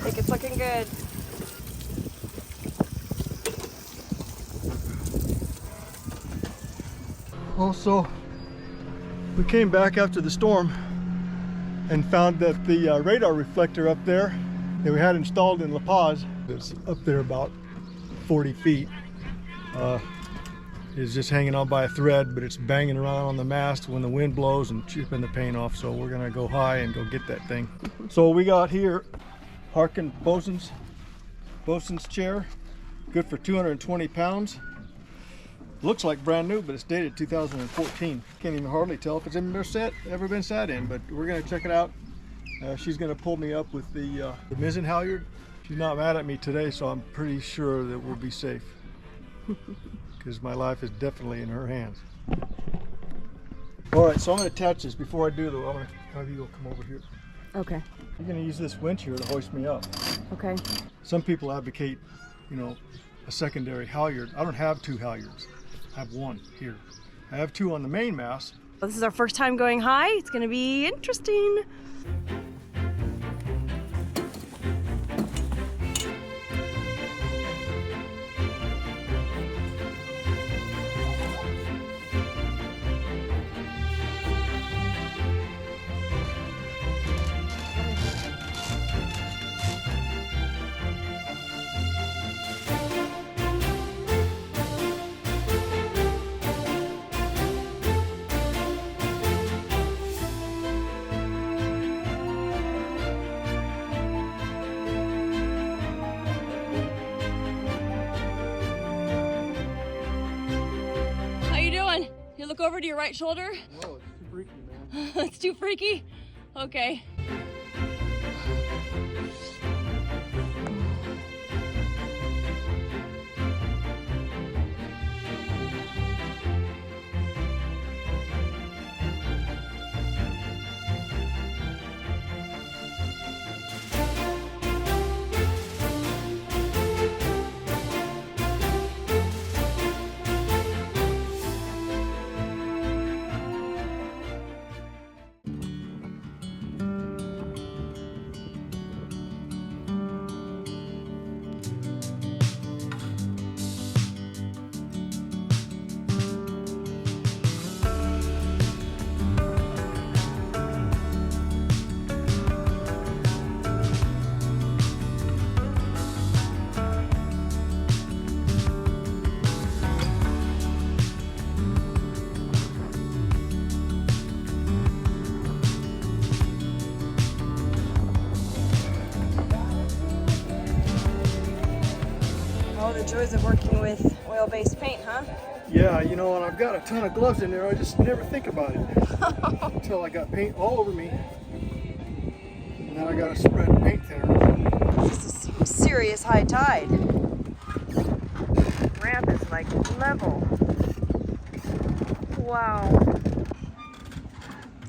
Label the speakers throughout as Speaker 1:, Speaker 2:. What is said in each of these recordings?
Speaker 1: I think it's looking good.
Speaker 2: Also, we came back after the storm and found that the radar reflector up there that we had installed in La Paz, it's up there about 40 feet, is just hanging on by a thread, but it's banging around on the mast when the wind blows and chipping the paint off. So we're gonna go high and go get that thing. So we got here Harkin bosun's chair, good for 220 pounds. Looks like brand new, but it's dated 2014. Can't even hardly tell if it's ever been sat in, but we're gonna check it out. She's gonna pull me up with the mizzen halyard. She's not mad at me today, so I'm pretty sure that we'll be safe. Because my life is definitely in her hands. All right, so I'm gonna attach this. Before I do though, I'm gonna have you come over here.
Speaker 1: Okay.
Speaker 2: I'm gonna use this winch here to hoist me up.
Speaker 1: Okay.
Speaker 2: Some people advocate, you know, a secondary halyard. I don't have two halyards. I have one here. I have two on the main mast.
Speaker 1: Well, this is our first time going high. It's gonna be interesting. You look over to your right shoulder?
Speaker 2: Whoa, it's too freaky, man.
Speaker 1: It's too freaky? Okay. The joys of working with oil-based paint, huh?
Speaker 2: Yeah, you know, and I've got a ton of gloves in there. I just never think about it until I got paint all over me. And now I got to spread paint thinner.
Speaker 1: This is some serious high tide. Ramp is like level. Wow.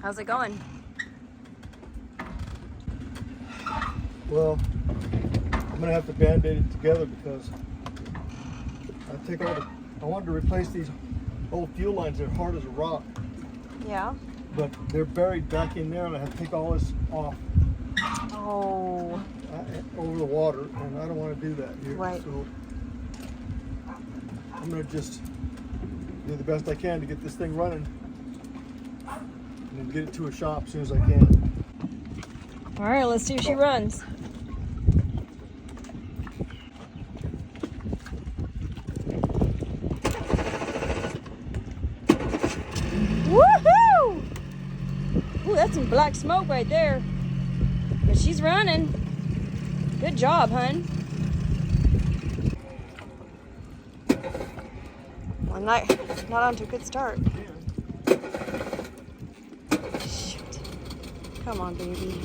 Speaker 1: How's it going?
Speaker 2: Well, I'm gonna have to band-aid it together because I wanted to replace these old fuel lines. They're hard as a rock.
Speaker 1: Yeah.
Speaker 2: But they're buried back in there, and I have to take all this off.
Speaker 1: Oh.
Speaker 2: Over the water, and I don't want to do that here.
Speaker 1: Right.
Speaker 2: So I'm gonna just do the best I can to get this thing running, and then get it to a shop as soon as I can.
Speaker 1: All right, let's see if she runs. Woohoo! Ooh, that's some black smoke right there. But she's running. Good job, hun. Well, not on to a good start. Shoot. Come on, baby.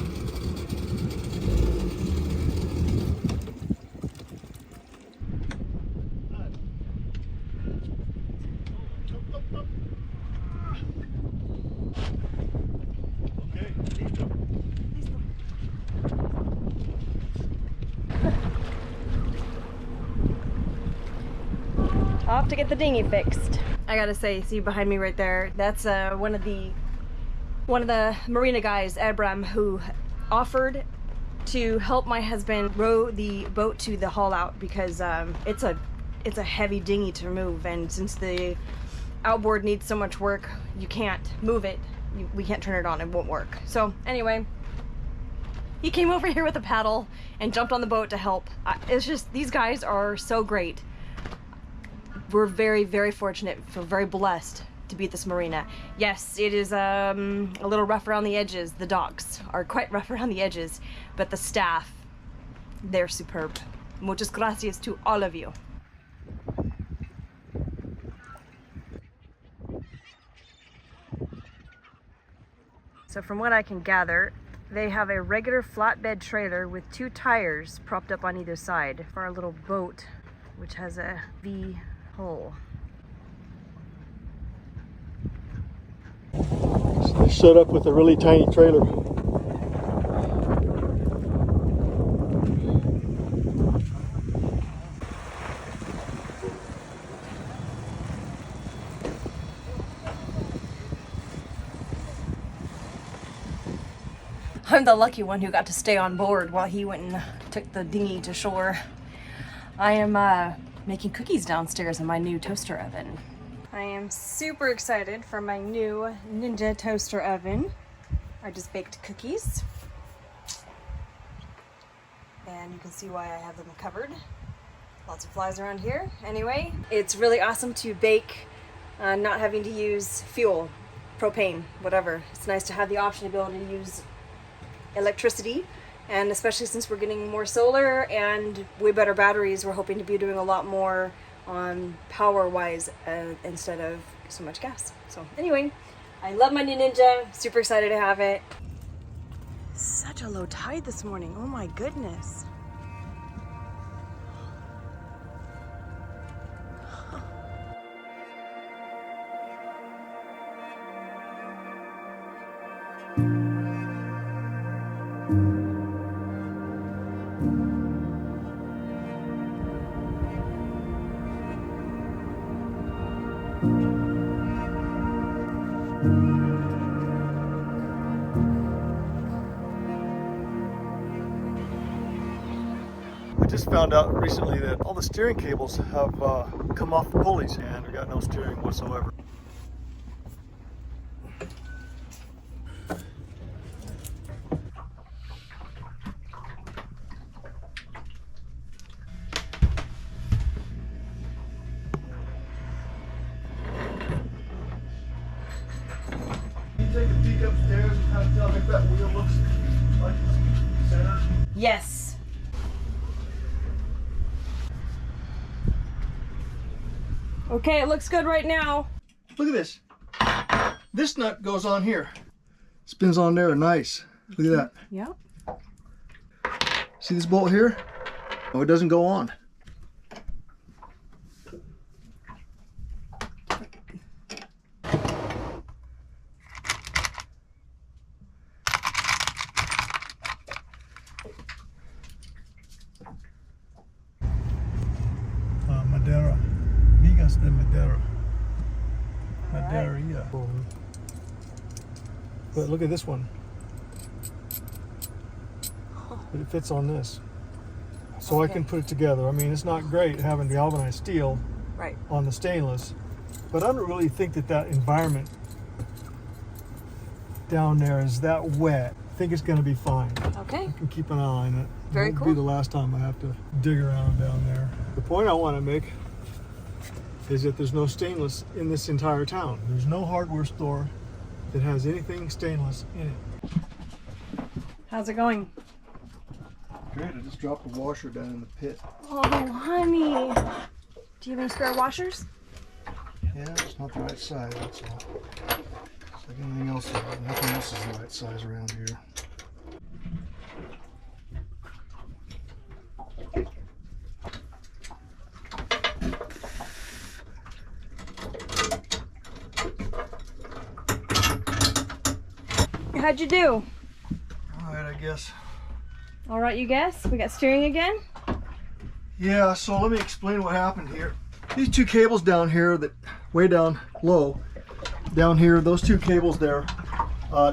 Speaker 1: Off to get the dinghy fixed. I gotta say, see behind me right there, that's one of the marina guys, Abram, who offered to help my husband row the boat to the haul out because it's a heavy dinghy to move, and since the outboard needs so much work, you can't move it. We can't turn it on, it won't work. So anyway, he came over here with a paddle and jumped on the boat to help. It's just, these guys are so great. We're very, very fortunate, feel very blessed to be at this marina. Yes, it is a little rough around the edges. The docks are quite rough around the edges, but the staff, they're superb. Muchas gracias to all of you. So from what I can gather, they have a regular flatbed trailer with 2 tires propped up on either side for our little boat, which has a V hull.
Speaker 2: So they showed up with a really tiny trailer.
Speaker 1: I'm the lucky one who got to stay on board while he went and took the dinghy to shore. I am making cookies downstairs in my new toaster oven. I am super excited for my new Ninja toaster oven. I just baked cookies. And you can see why I have them covered. Lots of flies around here. Anyway, it's really awesome to bake not having to use fuel, propane, whatever. It's nice to have the option to be able to use electricity, and especially since we're getting more solar and way better batteries, we're hoping to be doing a lot more on power wise instead of so much gas. So anyway, I love my new Ninja, super excited to have it. Such a low tide this morning, oh my goodness.
Speaker 2: I just found out recently that all the steering cables have come off the pulleys and we got no steering whatsoever. Can you take a peek upstairs and kind of tell me if that wheel looks like it's centered?
Speaker 1: Yes. Okay, it looks good right now.
Speaker 2: Look at this. This nut goes on here. Spins on there, nice. Look at that.
Speaker 1: Yep.
Speaker 2: See this bolt here? Oh, it doesn't go on. Madeira. Migas de Madeira. Madeira. But look at this one. But it fits on this. So I can put it together. I mean, it's not great having galvanized steel on the stainless, but I don't really think that environment down there is that wet. I think it's going to be fine.
Speaker 1: Okay.
Speaker 2: I can keep an eye on it.
Speaker 1: Very
Speaker 2: It won't
Speaker 1: cool.
Speaker 2: be the last time I have to dig around down there. The point I want to make is that there's no stainless in this entire town. There's no hardware store that has anything stainless in it.
Speaker 1: How's it going?
Speaker 2: Great, I just dropped the washer down in the pit.
Speaker 1: Oh, honey. Do you have any spare washers?
Speaker 2: Yeah, it's not the right size, that's all. It's like anything else, nothing else is the right size around here.
Speaker 1: How'd you do?
Speaker 2: All right, I guess.
Speaker 1: All right, you guess? We got steering again?
Speaker 2: Yeah, so let me explain what happened here. These two cables down here, that way down low, down here, those two cables there,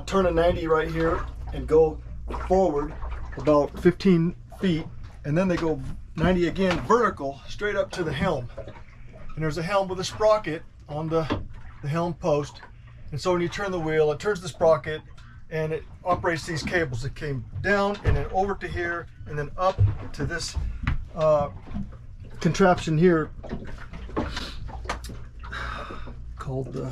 Speaker 2: turn at 90 right here and go forward about 15 feet, and then they go 90 again vertical straight up to the helm. And there's a helm with a sprocket on the helm post, and so when you turn the wheel, it turns the sprocket and it operates these cables that came down and then over to here and then up to this contraption here called the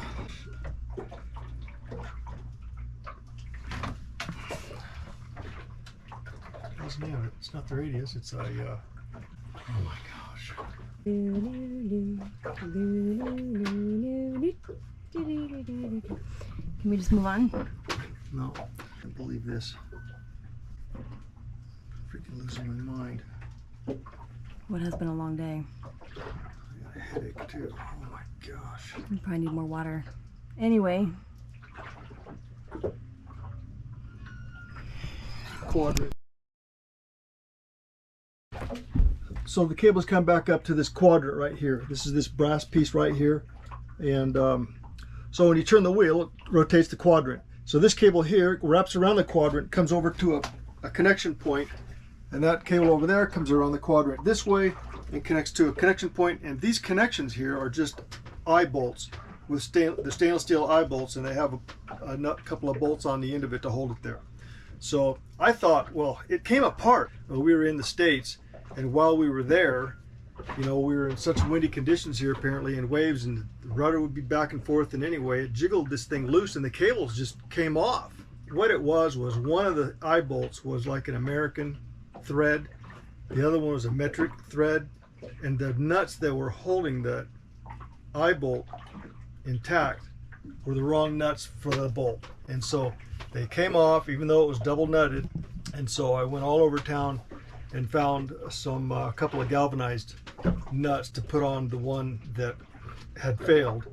Speaker 2: what's the name of it? It's not the radius, it's a oh my gosh.
Speaker 1: Can we just move on?
Speaker 2: No, I can't believe this. Freaking losing my mind.
Speaker 1: What has been a long day?
Speaker 2: I got a headache too. Oh my gosh.
Speaker 1: We probably need more water. Anyway.
Speaker 2: Quadrant. So the cables come back up to this quadrant right here. This is this brass piece right here. And so when you turn the wheel, it rotates the quadrant. So this cable here wraps around the quadrant, comes over to a connection point, and that cable over there comes around the quadrant this way and connects to a connection point. And these connections here are just eye bolts with the stainless steel eye bolts, and they have a couple of bolts on the end of it to hold it there. So I thought, well, it came apart when we were in the States, and while we were there, you know, we were in such windy conditions here apparently, and waves, and the rudder would be back and forth, and anyway, it jiggled this thing loose and the cables just came off. What it was one of the eye bolts was like an American thread, the other one was a metric thread, and the nuts that were holding the eye bolt intact were the wrong nuts for the bolt, and so they came off even though it was double nutted. And so I went all over town and found some couple of galvanized nuts to put on the one that had failed.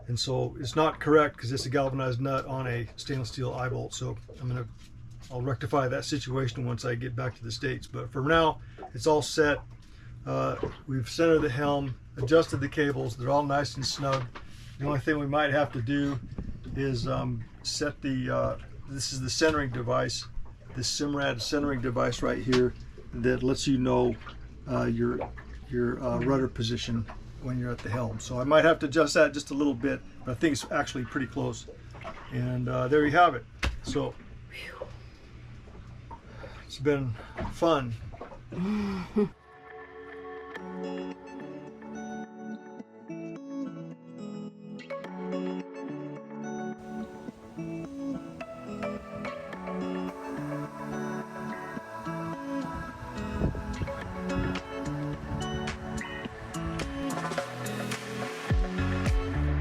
Speaker 2: And so it's not correct because it's a galvanized nut on a stainless steel eye bolt. So I'll rectify that situation once I get back to the States. But for now, it's all set. We've centered the helm, adjusted the cables. They're all nice and snug. The only thing we might have to do is set the, this is the centering device, this Simrad centering device right here that lets you know your rudder position when you're at the helm. So I might have to adjust that just a little bit, but I think it's actually pretty close. And there you have it. So it's been fun.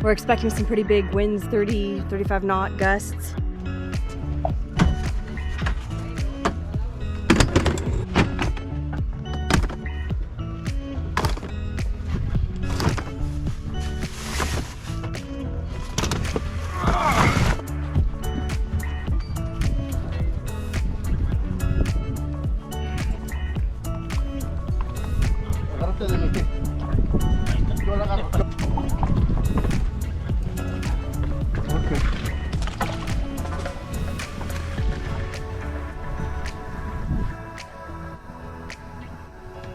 Speaker 1: We're expecting some pretty big winds, 30, 35 knot gusts.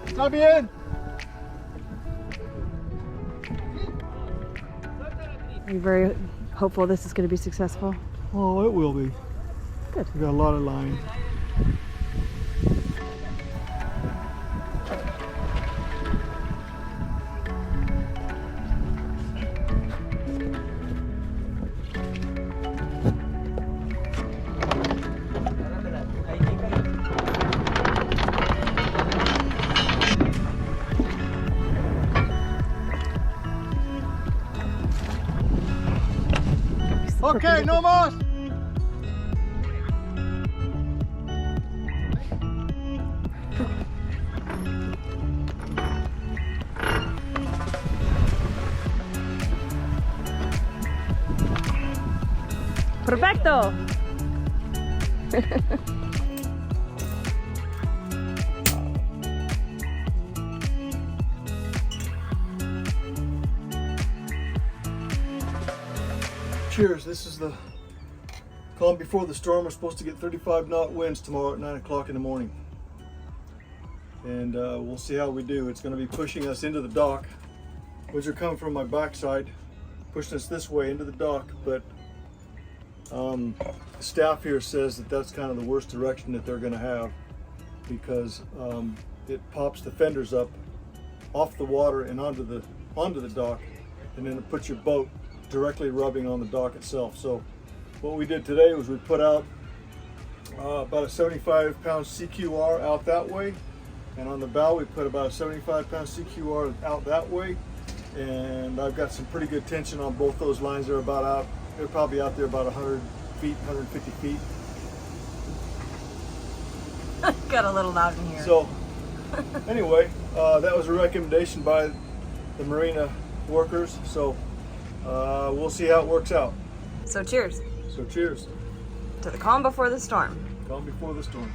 Speaker 2: Está bien.
Speaker 1: Are you very hopeful this is going to be successful?
Speaker 2: Oh, it will be.
Speaker 1: Good.
Speaker 2: We got a lot of line. Okay, no más.
Speaker 1: Perfecto.
Speaker 2: Cheers. This is the calm before the storm. We're supposed to get 35 knot winds tomorrow at 9 o'clock in the morning. And we'll see how we do. It's going to be pushing us into the dock. Winds are coming from my backside, pushing us this way into the dock, but the staff here says that that's kind of the worst direction that they're going to have, because it pops the fenders up off the water and onto the dock, and then it puts your boat directly rubbing on the dock itself. So what we did today was we put out about a 75-pound CQR out that way, and on the bow we put about a 75-pound CQR out that way, and I've got some pretty good tension on both those lines. They're about out, they're probably out there about 100 feet, 150 feet.
Speaker 1: Got a little loud in here.
Speaker 2: So anyway, that was a recommendation by the marina workers, so we'll see how it works out.
Speaker 1: So cheers.
Speaker 2: So cheers.
Speaker 1: To the calm before the storm.
Speaker 2: Calm before the storm.